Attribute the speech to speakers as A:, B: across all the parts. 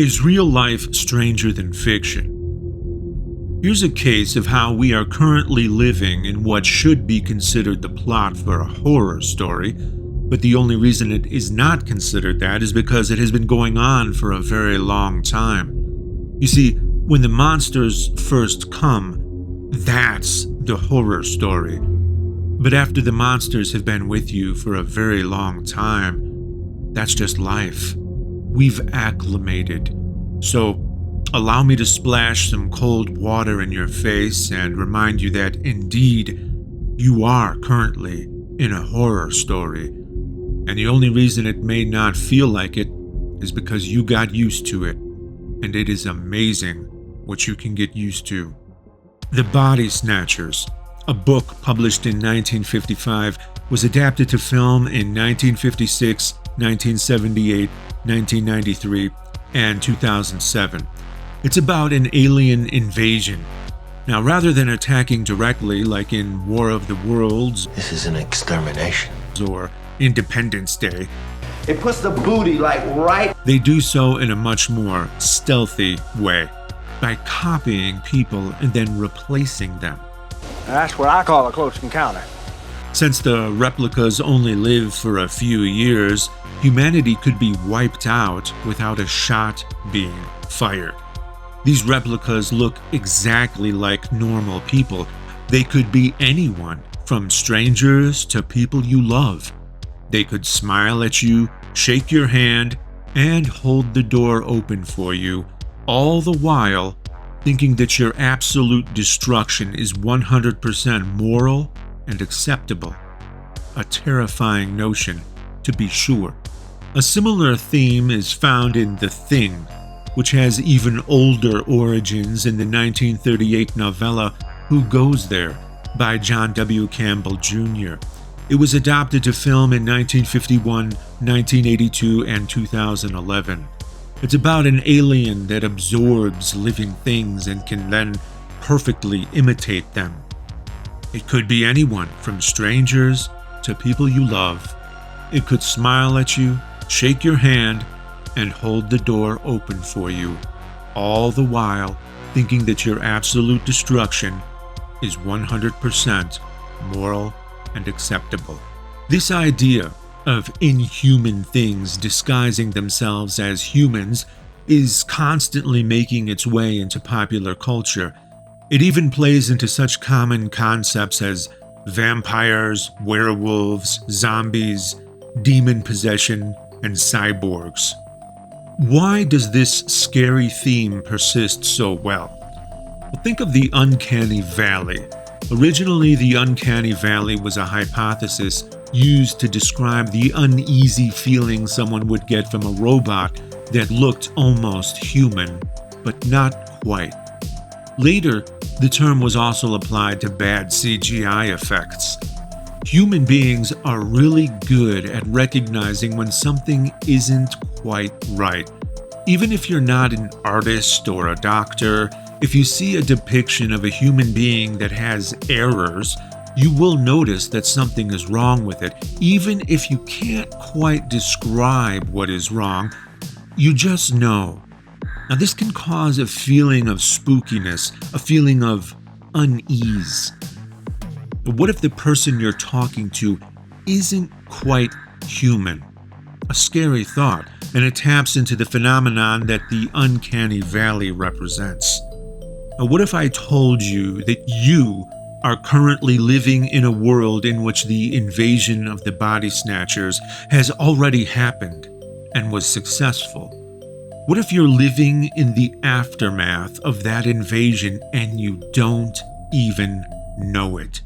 A: Is real life stranger than fiction? Here's a case of how we are currently living in what should be considered the plot for a horror story, but the only reason it is not considered that is because it has been going on for a very long time. You see, when the monsters first come, that's the horror story. But after the monsters have been with you for a very long time, that's just life. We've acclimated. So, allow me to splash some cold water in your face and remind you that indeed, you are currently in a horror story. And the only reason it may not feel like it is because you got used to it. And it is amazing what you can get used to. The Body Snatchers, a book published in 1955, was adapted to film in 1956, 1978, 1993, and 2007. It's about an alien invasion. Now, rather than attacking directly like in War of the Worlds,
B: this is an extermination,
A: or Independence Day,
B: it puts the booty right.
A: They do so in a much more stealthy way, by copying people and then replacing them.
C: That's what I call a close encounter.
A: Since the replicas only live for a few years, humanity could be wiped out without a shot being fired. These replicas look exactly like normal people. They could be anyone, from strangers to people you love. They could smile at you, shake your hand, and hold the door open for you, all the while thinking that your absolute destruction is 100% moral and acceptable. A terrifying notion, to be sure. A similar theme is found in The Thing, which has even older origins in the 1938 novella Who Goes There by John W. Campbell Jr. It was adapted to film in 1951, 1982, and 2011. It's about an alien that absorbs living things and can then perfectly imitate them. It could be anyone, from strangers to people you love. It could smile at you, shake your hand, and hold the door open for you, all the while thinking that your absolute destruction is 100% moral and acceptable. This idea of inhuman things disguising themselves as humans is constantly making its way into popular culture. It even plays into such common concepts as vampires, werewolves, zombies, demon possession, and cyborgs. Why does this scary theme persist so well? Well, think of the uncanny valley. Originally, the uncanny valley was a hypothesis used to describe the uneasy feeling someone would get from a robot that looked almost human, but not quite. Later, the term was also applied to bad CGI effects. Human beings are really good at recognizing when something isn't quite right. Even if you're not an artist or a doctor, if you see a depiction of a human being that has errors, you will notice that something is wrong with it. Even if you can't quite describe what is wrong, you just know. Now, this can cause a feeling of spookiness, a feeling of unease. But what if the person you're talking to isn't quite human? A scary thought, and it taps into the phenomenon that the uncanny valley represents. Now, what if I told you that you are currently living in a world in which the invasion of the Body Snatchers has already happened and was successful? What if you're living in the aftermath of that invasion and you don't even know it?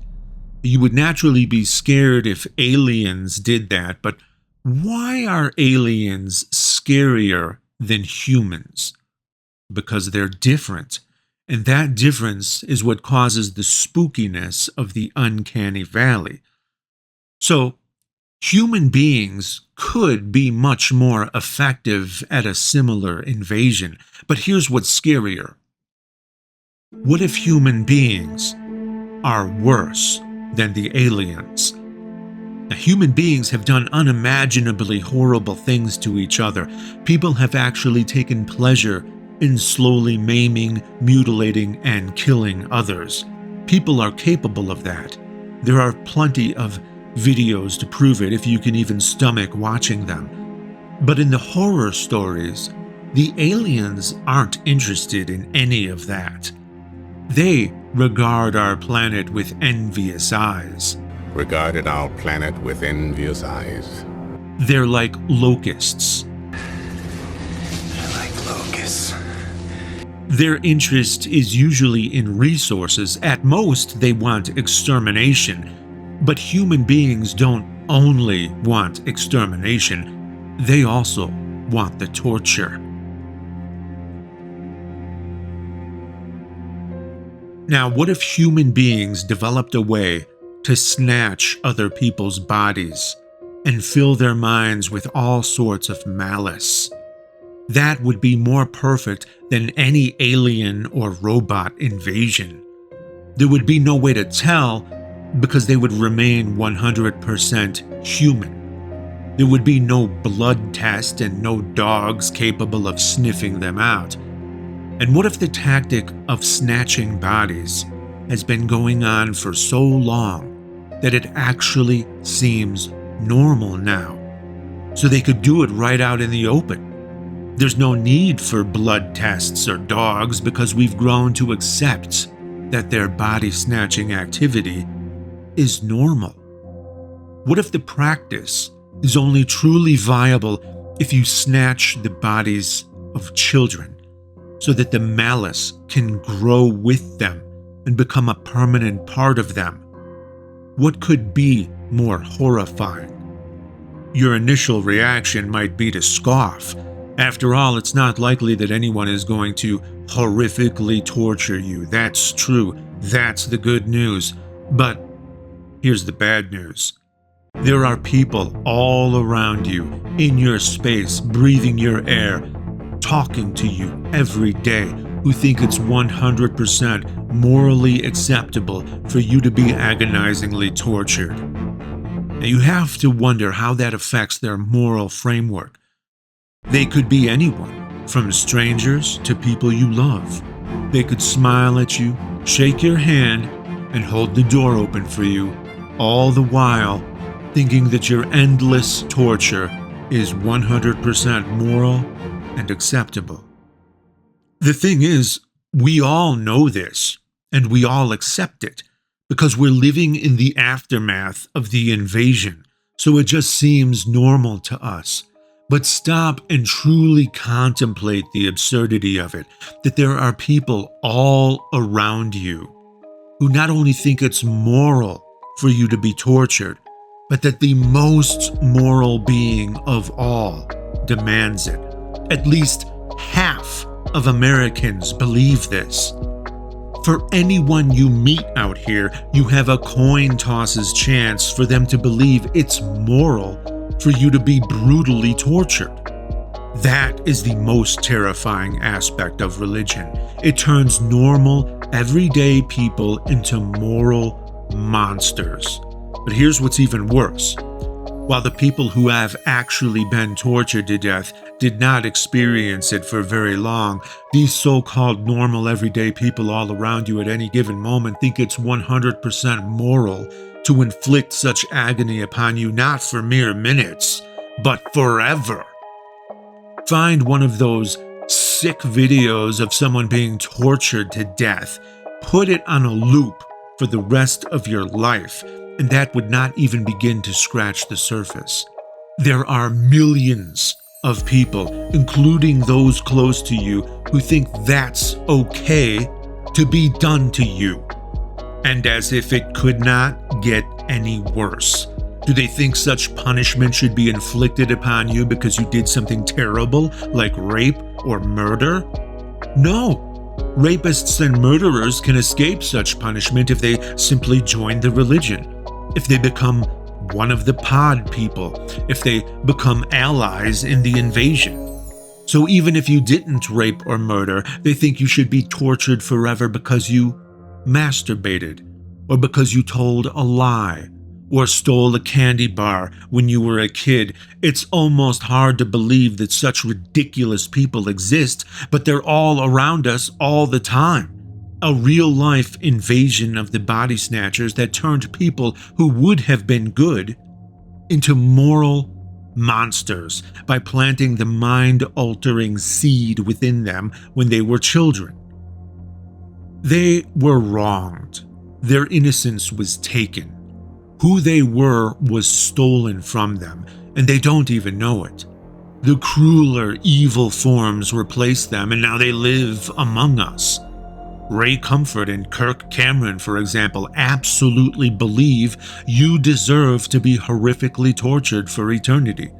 A: You would naturally be scared if aliens did that, but why are aliens scarier than humans? Because they're different. And that difference is what causes the spookiness of the uncanny valley. So, human beings could be much more effective at a similar invasion. But here's what's scarier. What if human beings are worse than the aliens? Now, human beings have done unimaginably horrible things to each other. People have actually taken pleasure in slowly maiming, mutilating, and killing others. People are capable of that. There are plenty of videos to prove it if you can even stomach watching them. But in the horror stories, the aliens aren't interested in any of that. They regard our planet with envious eyes.
D: Regarded our planet with envious eyes.
A: They're like locusts.
B: Like locusts.
A: Their interest is usually in resources. At most, they want extermination. But human beings don't only want extermination, they also want the torture. Now, what if human beings developed a way to snatch other people's bodies and fill their minds with all sorts of malice? That would be more perfect than any alien or robot invasion. There would be no way to tell because they would remain 100% human. There would be no blood test and no dogs capable of sniffing them out. And what if the tactic of snatching bodies has been going on for so long that it actually seems normal now? So they could do it right out in the open. There's no need for blood tests or dogs because we've grown to accept that their body snatching activity is normal. What if the practice is only truly viable if you snatch the bodies of children so that the malice can grow with them and become a permanent part of them? What could be more horrifying? Your initial reaction might be to scoff. After all, it's not likely that anyone is going to horrifically torture you. That's true. That's the good news. But here's the bad news. There are people all around you, in your space, breathing your air, talking to you every day, who think it's 100% morally acceptable for you to be agonizingly tortured. Now, you have to wonder how that affects their moral framework. They could be anyone, from strangers to people you love. They could smile at you, shake your hand, and hold the door open for you, all the while thinking that your endless torture is 100% moral and acceptable. The thing is, we all know this, and we all accept it, because we're living in the aftermath of the invasion, so it just seems normal to us. But stop and truly contemplate the absurdity of it, that there are people all around you who not only think it's moral for you to be tortured, but that the most moral being of all demands it. At least half of Americans believe this. For anyone you meet out here, you have a coin toss's chance for them to believe it's moral for you to be brutally tortured. That is the most terrifying aspect of religion. It turns normal, everyday people into moral monsters. But here's what's even worse. While the people who have actually been tortured to death did not experience it for very long, these so-called normal everyday people all around you at any given moment think it's 100% moral to inflict such agony upon you, not for mere minutes, but forever. Find one of those sick videos of someone being tortured to death, put it on a loop for the rest of your life, and that would not even begin to scratch the surface. There are millions of people, including those close to you, who think that's okay to be done to you. And as if it could not get any worse. Do they think such punishment should be inflicted upon you because you did something terrible, like rape or murder? No. Rapists and murderers can escape such punishment if they simply join the religion, if they become one of the pod people, if they become allies in the invasion. So even if you didn't rape or murder, they think you should be tortured forever because you masturbated, or because you told a lie, or stole a candy bar when you were a kid. It's almost hard to believe that such ridiculous people exist, but they're all around us all the time. A real-life invasion of the body snatchers that turned people who would have been good into moral monsters by planting the mind-altering seed within them when they were children. They were wronged. Their innocence was taken. Who they were was stolen from them, and they don't even know it. The crueler, evil forms replaced them, and now they live among us. Ray Comfort and Kirk Cameron, for example, absolutely believe you deserve to be horrifically tortured for eternity.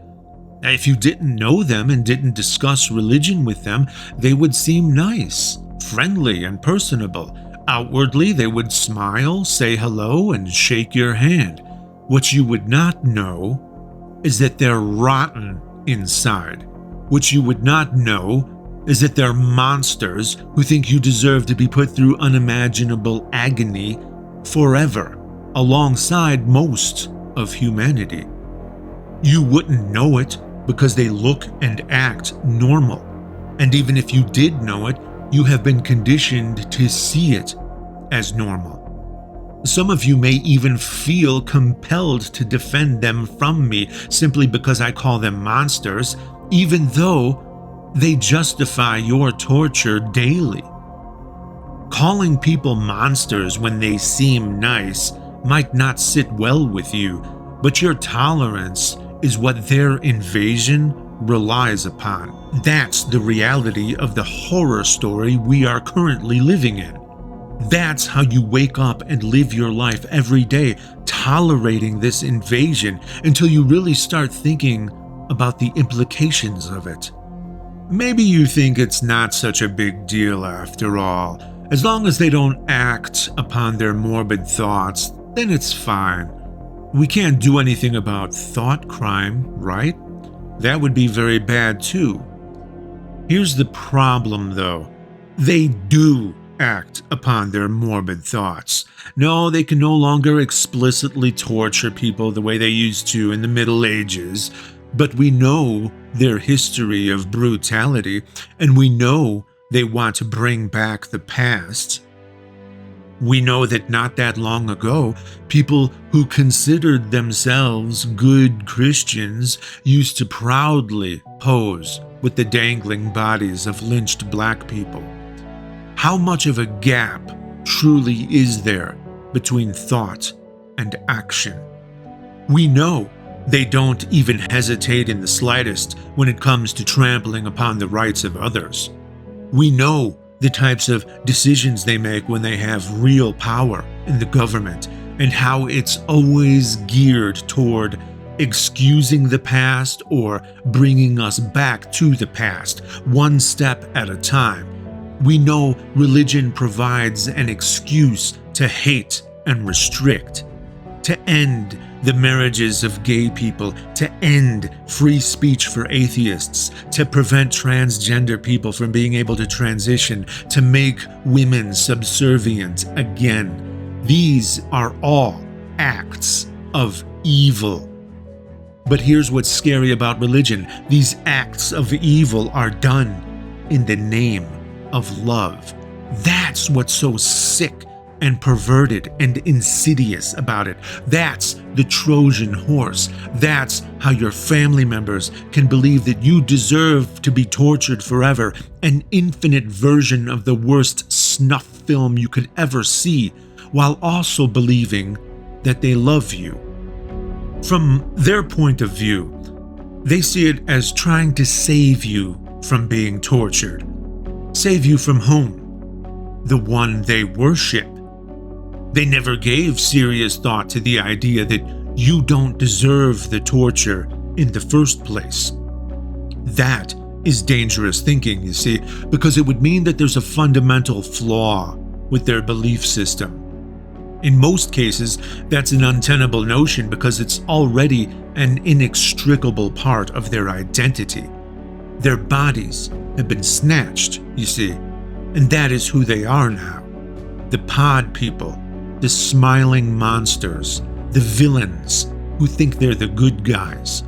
A: If you didn't know them and didn't discuss religion with them, they would seem nice, friendly, and personable. Outwardly, they would smile, say hello, and shake your hand. What you would not know is that they're rotten inside. What you would not know is that they're monsters who think you deserve to be put through unimaginable agony forever, alongside most of humanity. You wouldn't know it because they look and act normal. And even if you did know it, you have been conditioned to see it as normal. Some of you may even feel compelled to defend them from me simply because I call them monsters, even though they justify your torture daily. Calling people monsters when they seem nice might not sit well with you, but your tolerance is what their invasion relies upon. That's the reality of the horror story we are currently living in. That's how you wake up and live your life every day, tolerating this invasion until you really start thinking about the implications of it. Maybe you think it's not such a big deal after all. As long as they don't act upon their morbid thoughts, then it's fine. We can't do anything about thought crime, right? That would be very bad too. Here's the problem though. They do act upon their morbid thoughts. No, they can no longer explicitly torture people the way they used to in the Middle Ages, but we know their history of brutality, and we know they want to bring back the past. We know that not that long ago, people who considered themselves good Christians used to proudly pose with the dangling bodies of lynched black people. How much of a gap truly is there between thought and action? We know they don't even hesitate in the slightest when it comes to trampling upon the rights of others. We know the types of decisions they make when they have real power in the government and how it's always geared toward excusing the past or bringing us back to the past, one step at a time. We know religion provides an excuse to hate and restrict, to end the marriages of gay people, to end free speech for atheists, to prevent transgender people from being able to transition, to make women subservient again. These are all acts of evil. But here's what's scary about religion. These acts of evil are done in the name of love. That's what's so sick and perverted and insidious about it. That's the Trojan horse. That's how your family members can believe that you deserve to be tortured forever, an infinite version of the worst snuff film you could ever see, while also believing that they love you. From their point of view, they see it as trying to save you from being tortured, save you from whom? The one they worship. They never gave serious thought to the idea that you don't deserve the torture in the first place. That is dangerous thinking, you see, because it would mean that there's a fundamental flaw with their belief system. In most cases, that's an untenable notion because it's already an inextricable part of their identity. Their bodies have been snatched, you see, and that is who they are now. The pod people, the smiling monsters, the villains who think they're the good guys.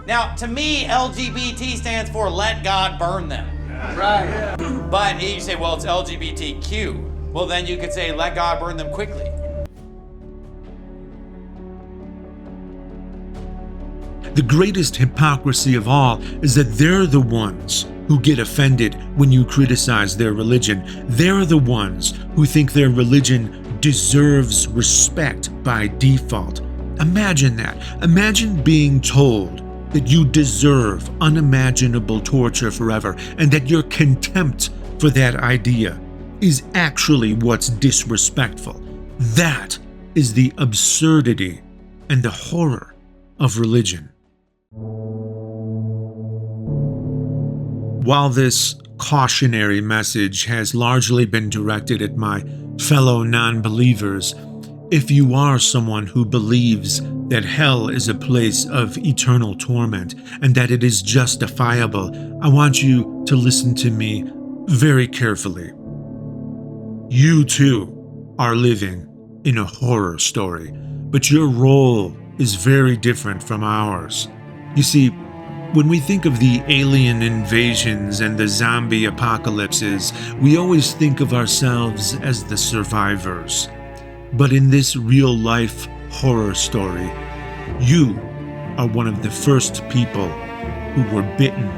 E: Now, to me, LGBT stands for let God burn them. Right. But you say, well, it's LGBTQ. Well, then you could say let God burn them quickly.
A: The greatest hypocrisy of all is that they're the ones who get offended when you criticize their religion. They're the ones who think their religion deserves respect by default. Imagine that. Imagine being told that you deserve unimaginable torture forever and that your contempt for that idea is actually what's disrespectful. That is the absurdity and the horror of religion. While this cautionary message has largely been directed at my fellow non-believers, if you are someone who believes that hell is a place of eternal torment and that it is justifiable, I want you to listen to me very carefully. You too are living in a horror story, but your role is very different from ours. You see, when we think of the alien invasions and the zombie apocalypses, we always think of ourselves as the survivors. But in this real-life horror story, you are one of the first people who were bitten.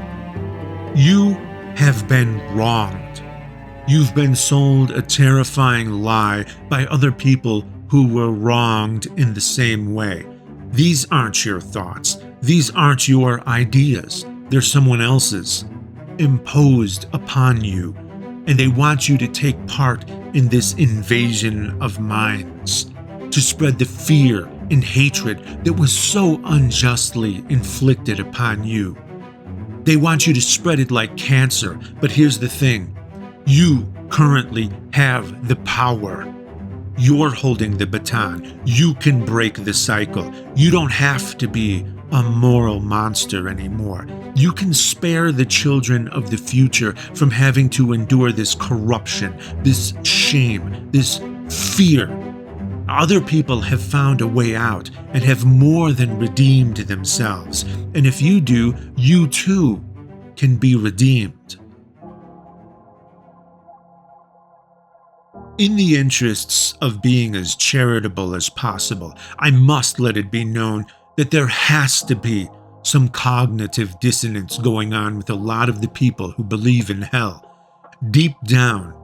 A: You have been wronged. You've been sold a terrifying lie by other people who were wronged in the same way. These aren't your thoughts. These aren't your ideas. They're someone else's, imposed upon you, and they want you to take part in this invasion of minds, to spread the fear and hatred that was so unjustly inflicted upon you. They want you to spread it like cancer, but here's the thing. You currently have the power. You're holding the baton. You can break the cycle. You don't have to be a moral monster anymore. You can spare the children of the future from having to endure this corruption, this shame, this fear. Other people have found a way out and have more than redeemed themselves. And if you do, you too can be redeemed. In the interests of being as charitable as possible, I must let it be known that there has to be some cognitive dissonance going on with a lot of the people who believe in hell. Deep down,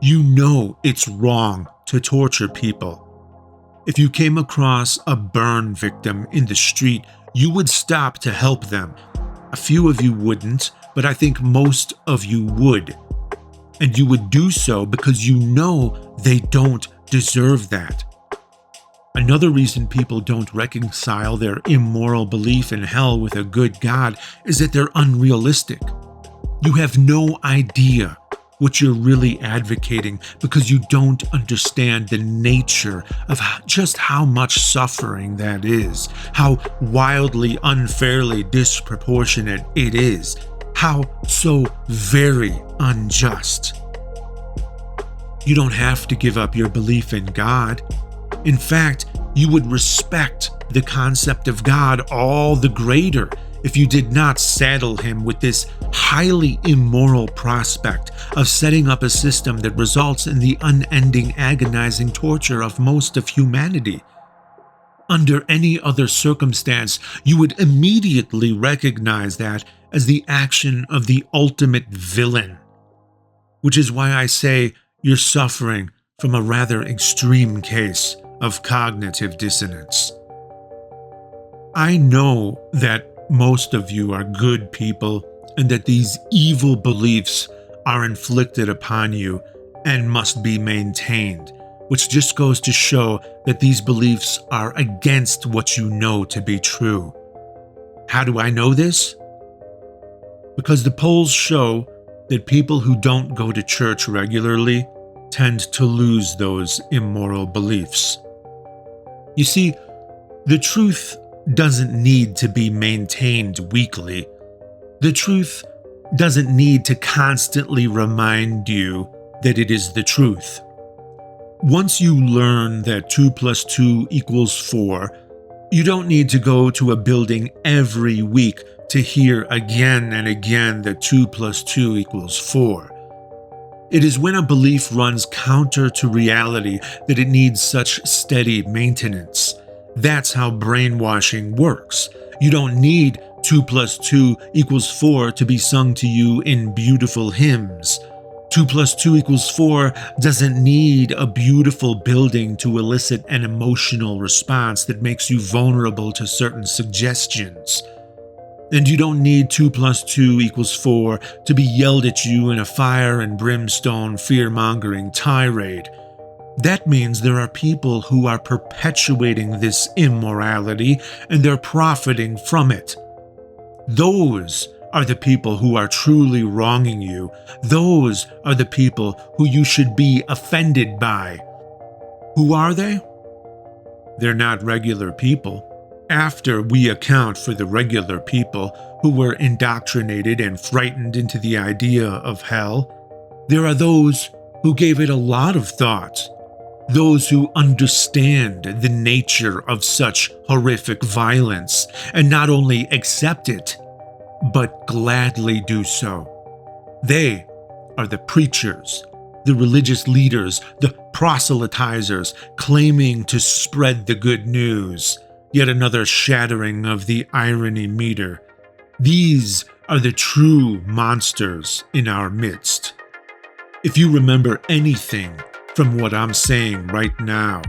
A: you know it's wrong to torture people. If you came across a burn victim in the street, you would stop to help them. A few of you wouldn't, but I think most of you would. And you would do so because you know they don't deserve that. Another reason people don't reconcile their immoral belief in hell with a good God is that they're unrealistic. You have no idea what you're really advocating because you don't understand the nature of just how much suffering that is, how wildly unfairly disproportionate it is, how so very unjust. You don't have to give up your belief in God. In fact, you would respect the concept of God all the greater if you did not saddle him with this highly immoral prospect of setting up a system that results in the unending agonizing torture of most of humanity. Under any other circumstance, you would immediately recognize that as the action of the ultimate villain, which is why I say you're suffering from a rather extreme case of cognitive dissonance. I know that most of you are good people and that these evil beliefs are inflicted upon you and must be maintained, which just goes to show that these beliefs are against what you know to be true. How do I know this? Because the polls show that people who don't go to church regularly tend to lose those immoral beliefs. You see, the truth doesn't need to be maintained weekly. The truth doesn't need to constantly remind you that it is the truth. Once you learn that 2 plus 2 equals 4, you don't need to go to a building every week to hear again and again that 2 plus 2 equals 4. It is when a belief runs counter to reality that it needs such steady maintenance. That's how brainwashing works. You don't need 2 plus 2 equals 4 to be sung to you in beautiful hymns. 2 plus 2 equals 4 doesn't need a beautiful building to elicit an emotional response that makes you vulnerable to certain suggestions. And you don't need 2 plus 2 equals 4 to be yelled at you in a fire and brimstone fear-mongering tirade. That means there are people who are perpetuating this immorality and they're profiting from it. Those are the people who are truly wronging you. Those are the people who you should be offended by. Who are they? They're not regular people. After we account for the regular people who were indoctrinated and frightened into the idea of hell, there are those who gave it a lot of thought. Those who understand the nature of such horrific violence and not only accept it, but gladly do so. They are the preachers, the religious leaders, the proselytizers claiming to spread the good news. Yet another shattering of the irony meter. These are the true monsters in our midst. If you remember anything from what I'm saying right now,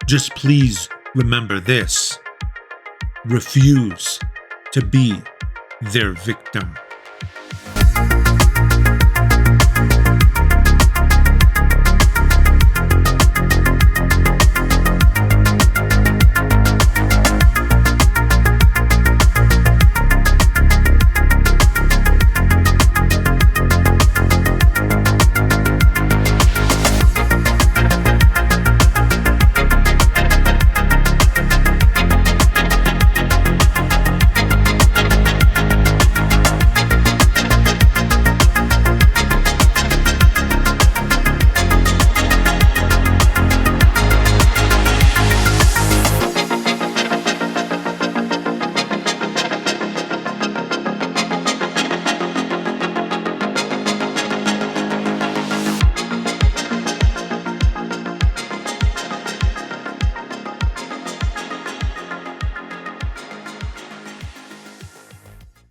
A: just please remember this. Refuse to be their victim.